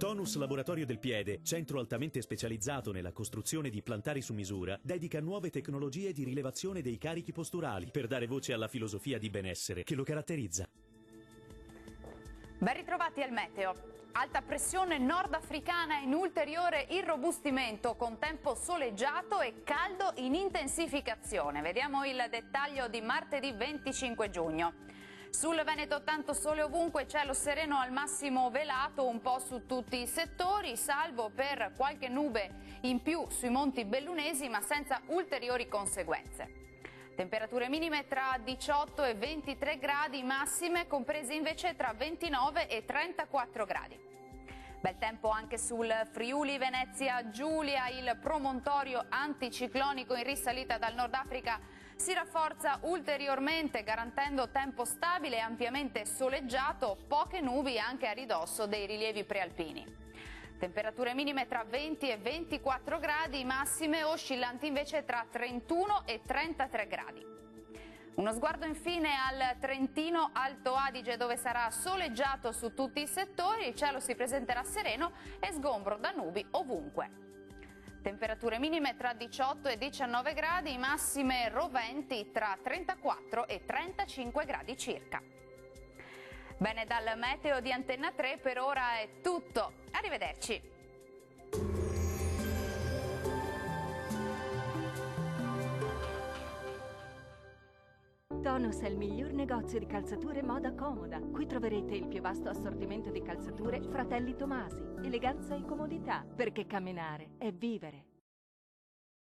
Tonus Laboratorio del Piede, centro altamente specializzato nella costruzione di plantari su misura, dedica nuove tecnologie di rilevazione dei carichi posturali per dare voce alla filosofia di benessere che lo caratterizza. Ben ritrovati al meteo. Alta pressione nordafricana in ulteriore irrobustimento con tempo soleggiato e caldo in intensificazione. Vediamo il dettaglio di martedì 25 giugno. Sul Veneto tanto sole ovunque, cielo sereno al massimo velato un po' su tutti i settori, salvo per qualche nube in più sui monti bellunesi, ma senza ulteriori conseguenze. Temperature minime tra 18 e 23 gradi, massime comprese invece tra 29 e 34 gradi. Bel tempo anche sul Friuli Venezia Giulia, il promontorio anticiclonico in risalita dal Nord Africa si rafforza ulteriormente garantendo tempo stabile e ampiamente soleggiato, poche nubi anche a ridosso dei rilievi prealpini. Temperature minime tra 20 e 24 gradi, massime oscillanti invece tra 31 e 33 gradi. Uno sguardo infine al Trentino Alto Adige, dove sarà soleggiato su tutti i settori, il cielo si presenterà sereno e sgombro da nubi ovunque. Temperature minime tra 18 e 19 gradi, massime roventi tra 34 e 35 gradi circa. Bene, dal meteo di Antenna 3 per ora è tutto. Arrivederci. Tonus è il miglior negozio di calzature moda comoda. Qui troverete il più vasto assortimento di calzature Fratelli Tomasi. Eleganza e comodità, perché camminare è vivere.